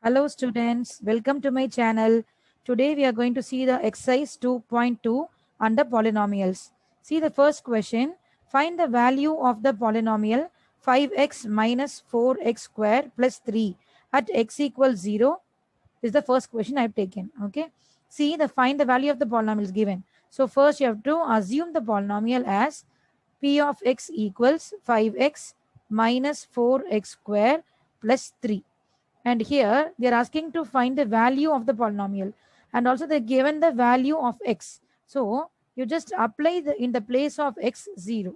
Hello students, welcome to my channel. Today we are going to see the exercise 2.2 under polynomials. See the first question. Find the value of the polynomial 5x minus 4x square plus 3 at x equals 0. This is the first question I have taken. Okay. See the find the value of the polynomial is given. So first you have to assume the polynomial as p of x equals 5x minus 4x square plus 3. And here they are asking to find the value of the polynomial, and also they given the value of x. So you just apply the in the place of x 0.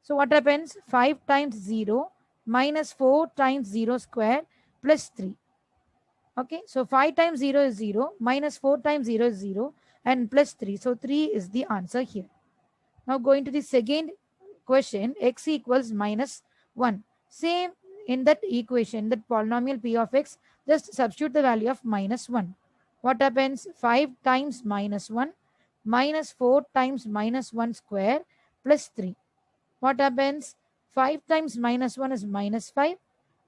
So what happens? 5 times 0 minus 4 times 0 square plus 3. Okay, so 5 times 0 is 0, minus 4 times 0 is 0, and plus 3. So 3 is the answer here. Now going to the second question, x equals minus 1. Same in that equation, that polynomial p of x, just substitute the value of minus 1. What happens? 5 times minus 1 minus 4 times minus 1 square plus 3. What happens? 5 times minus 1 is minus 5,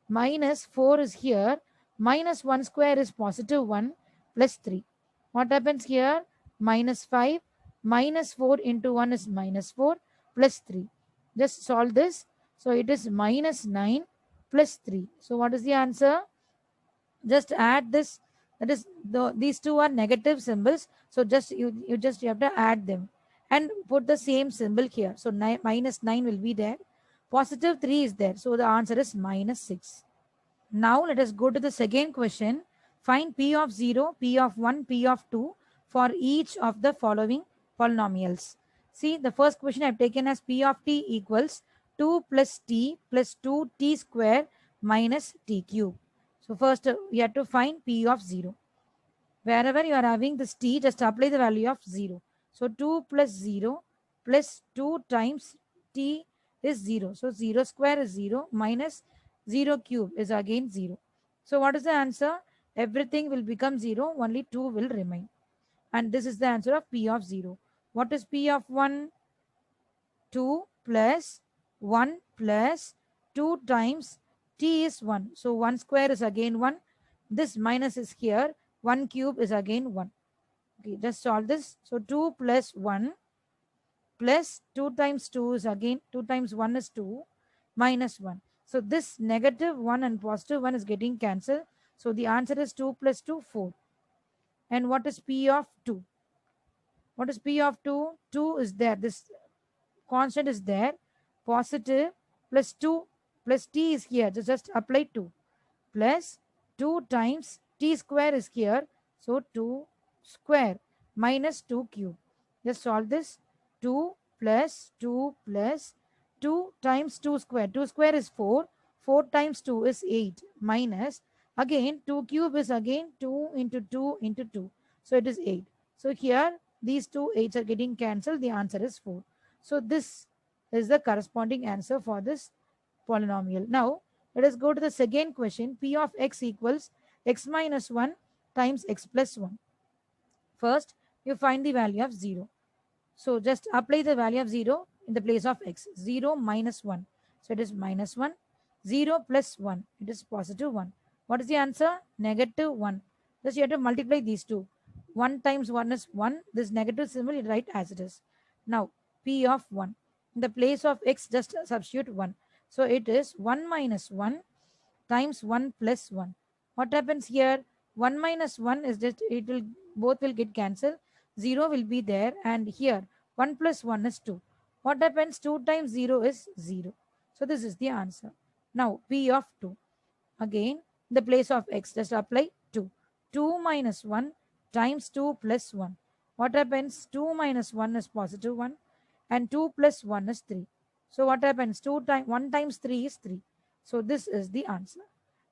minus 4 is here, minus 1 square is positive 1 plus 3. What happens here? Minus 5 minus 4 into 1 is minus 4 plus 3. Just solve this. So it is minus 9 plus 3. So what is the answer? Just add this. That is these two are negative symbols. So just you have to add them and put the same symbol here. So minus 9 will be there. Positive 3 is there. So the answer is minus 6. Now let us go to the second question. Find p of 0, p of 1, p of 2 for each of the following polynomials. See, the first question I have taken as p of t equals 2 plus t plus 2t square minus t cube. So first we have to find p of 0. Wherever you are having this t, just apply the value of 0. So 2 plus 0 plus 2 times t is 0. So 0 square is 0 minus 0 cube is again 0. So what is the answer? Everything will become 0, only 2 will remain. And this is the answer of p of 0. What is p of 1? 2 plus 1 plus 2 times t is 1. So 1 square is again 1. This minus is here. 1 cube is again 1. Okay, just solve this. So 2 plus 1 plus 2 times 2 is again 2 times 1 is 2 minus 1. So this negative 1 and positive 1 is getting cancelled. So the answer is 2 plus 2, 4. And what is p of 2? What is p of 2? 2 is there. This constant is there. Positive plus 2 plus t is here. Just apply 2 plus 2 times t square is here. So 2 square minus 2 cube. Just solve this. 2 plus 2 plus 2 times 2 square. 2 square is 4. 4 times 2 is 8 minus again 2 cube is again 2 into 2 into 2. So it is 8. So here these two 8s are getting cancelled. The answer is 4. So this is the corresponding answer for this polynomial. Now let us go to the second question. P of x equals x minus 1 times x plus 1. First, you find the value of 0. So just apply the value of 0 in the place of x. 0 minus 1. So it is minus 1. 0 plus 1. It is positive 1. What is the answer? Negative 1. Just you have to multiply these two. 1 times 1 is 1. This negative symbol you write as it is. Now, p of 1. In the place of x, just substitute 1. So it is 1 minus 1 times 1 plus 1. What happens here? 1 minus 1 is just, it will both will get cancelled. 0 will be there, and here 1 plus 1 is 2. What happens? 2 times 0 is 0. So this is the answer. Now p of 2. Again, in the place of x, just apply 2. 2 minus 1 times 2 plus 1. What happens? 2 minus 1 is positive 1 and 2 plus 1 is 3. So what happens? 1 times 3 is 3. So this is the answer.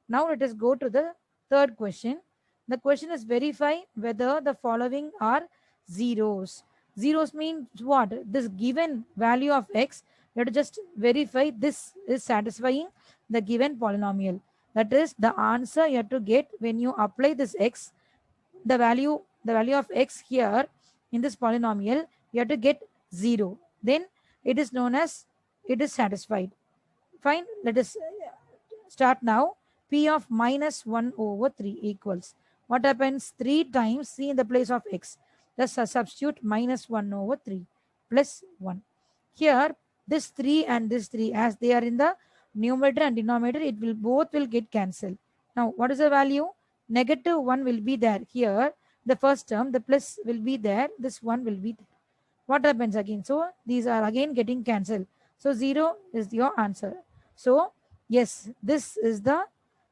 Now let us go to the third question. The question is verify whether the following are zeros. Zeros means what? This given value of x, you have to just verify this is satisfying the given polynomial. That is the answer you have to get when you apply this x, the value of x here in this polynomial, you have to get 0. Then it is known as it is satisfied. Fine. Let us start now. P of minus 1 over 3 equals. What happens? 3 times C in the place of X. Thus substitute minus 1 over 3 plus 1. Here, this 3 and this 3, as they are in the numerator and denominator, it will both will get cancelled. Now, what is the value? Negative 1 will be there. Here, the first term, the plus will be there. This 1 will be there. What happens again? So, these are again getting cancelled. So, 0 is your answer. So, yes, this is the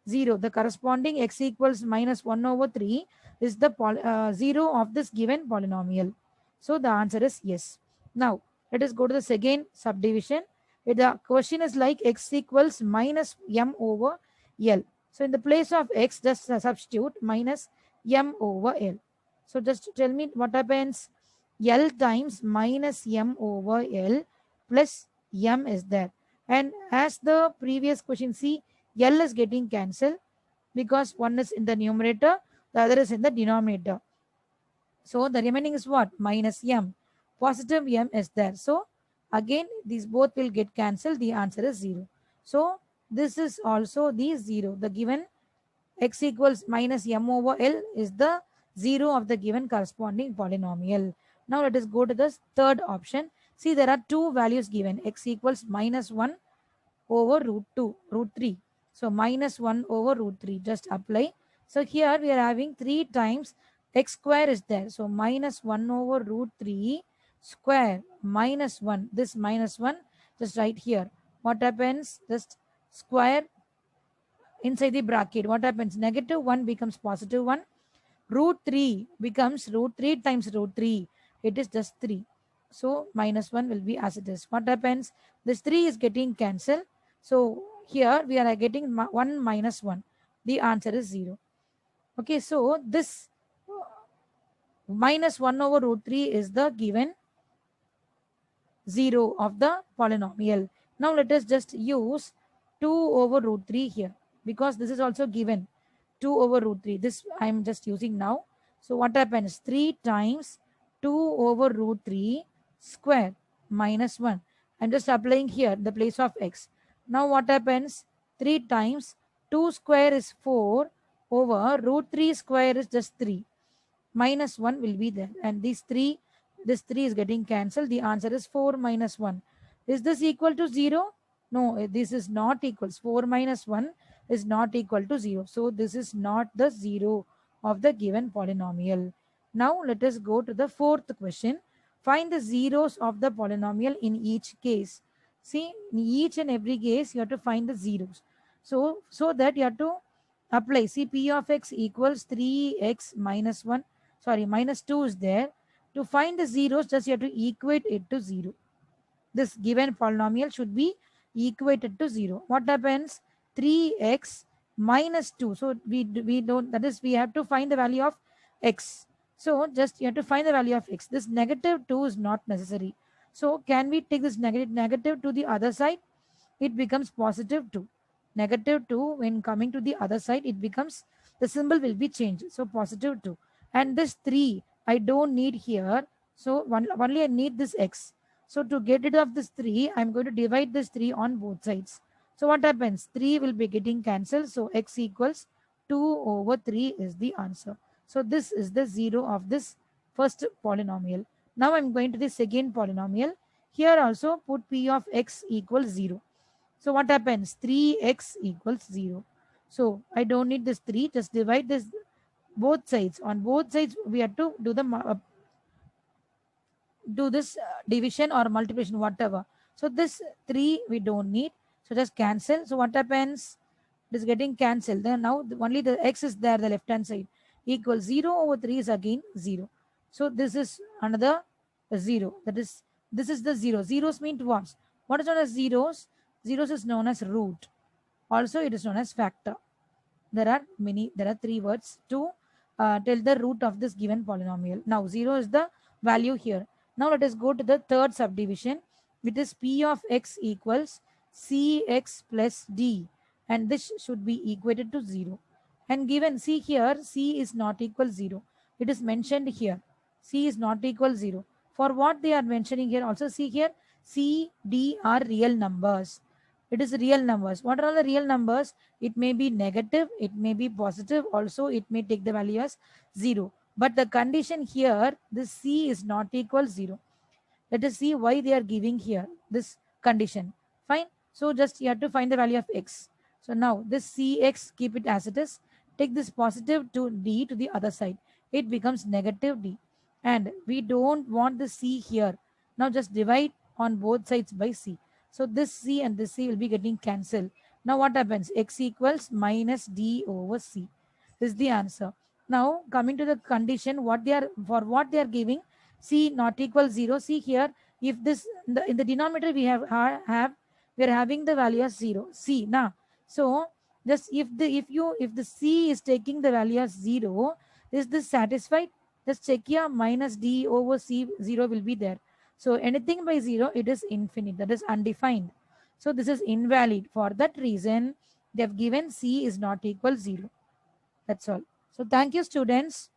0. The corresponding x equals minus 1 over 3 is the 0 of this given polynomial. So, the answer is yes. Now, let us go to the second subdivision. The question is like x equals minus m over L. So, in the place of x, just substitute minus m over L. So, just tell me what happens. L times minus m over L plus m is there. And as the previous question, see, L is getting cancelled because one is in the numerator, the other is in the denominator. So the remaining is what? Minus m. Positive m is there. So again, these both will get cancelled. The answer is 0. So this is also the 0. The given x equals minus m over L is the 0 of the given corresponding polynomial. Now let us go to the third option. See, there are two values given. X equals minus 1 over root 3. So minus 1 over root 3. Just apply. So here we are having 3 times x square is there. So minus 1 over root 3 square minus 1. This minus 1 just right here. What happens? Just square inside the bracket. What happens? Negative 1 becomes positive 1. Root 3 becomes root 3 times root 3. It is just 3. So minus 1 will be as it is. What happens? This 3 is getting cancelled. So here we are getting 1 minus 1. The answer is 0. Okay, so this minus 1 over root 3 is the given 0 of the polynomial. Now let us just use 2 over root 3 here because this is also given 2 over root 3. This I am just using now. So what happens? 3 times 2 over root 3 square minus 1. I'm just applying here the place of x. Now what happens? 3 times 2 square is 4 over root 3 square is just 3. Minus 1 will be there. And this 3 is getting cancelled. The answer is 4 minus 1. Is this equal to 0? No, this is not equals. 4 minus 1 is not equal to 0. So this is not the 0 of the given polynomial. Now let us go to the fourth question. Find the zeros of the polynomial in each case. See, in each and every case, you have to find the zeros. So that you have to apply. See, p of x equals 3x minus 1. Sorry, minus 2 is there. To find the zeros, just you have to equate it to 0. This given polynomial should be equated to 0. What happens? 3x minus 2. So we don't, that is, we have to find the value of x. So just you have to find the value of x. This negative 2 is not necessary. So can we take this negative to the other side? It becomes positive 2. Negative 2, when coming to the other side, it becomes, the symbol will be changed. So positive 2. And this 3, I don't need here. So only I need this x. So to get rid of this 3, I'm going to divide this 3 on both sides. So what happens? 3 will be getting cancelled. So x equals 2 over 3 is the answer. So this is the 0 of this first polynomial. Now I'm going to the second polynomial. Here also put p of x equals 0. So what happens? 3x equals 0. So I don't need this 3. Just divide this both sides. On both sides, we have to do the do this division or multiplication, whatever. So this 3 we don't need. So just cancel. So what happens? It is getting cancelled. Then now only the x is there, the left hand side. Equals 0 over 3 is again 0. So this is another 0. That is, this is the 0. Zeros mean what? What is known as zeros? Zeros is known as root. Also it is known as factor. There are 3 words to tell the root of this given polynomial. Now 0 is the value here. Now let us go to the third subdivision, which is p of x equals cx plus d, and this should be equated to 0. And given, see here, c is not equal 0. It is mentioned here. C is not equal 0. For what they are mentioning here, also see here, c, d are real numbers. It is real numbers. What are all the real numbers? It may be negative, it may be positive, also it may take the value as 0. But the condition here, this C is not equal 0. Let us see why they are giving here this condition. Fine. So just you have to find the value of x. So now this Cx, keep it as it is. Take this positive to d to the other side. It becomes negative d. And we don't want the C here. Now just divide on both sides by C. So this C and this C will be getting cancelled. Now what happens? X equals minus d over C. This is the answer. Now coming to the condition, what they are giving, C not equal 0. See here, if this in the denominator we have we are having the value as 0. C now. So just if the C is taking the value as 0, is this satisfied? Just check here, minus d over C, 0 will be there. So anything by 0, it is infinite, that is undefined. So this is invalid. For that reason, they have given C is not equal 0. That's all. So thank you, students.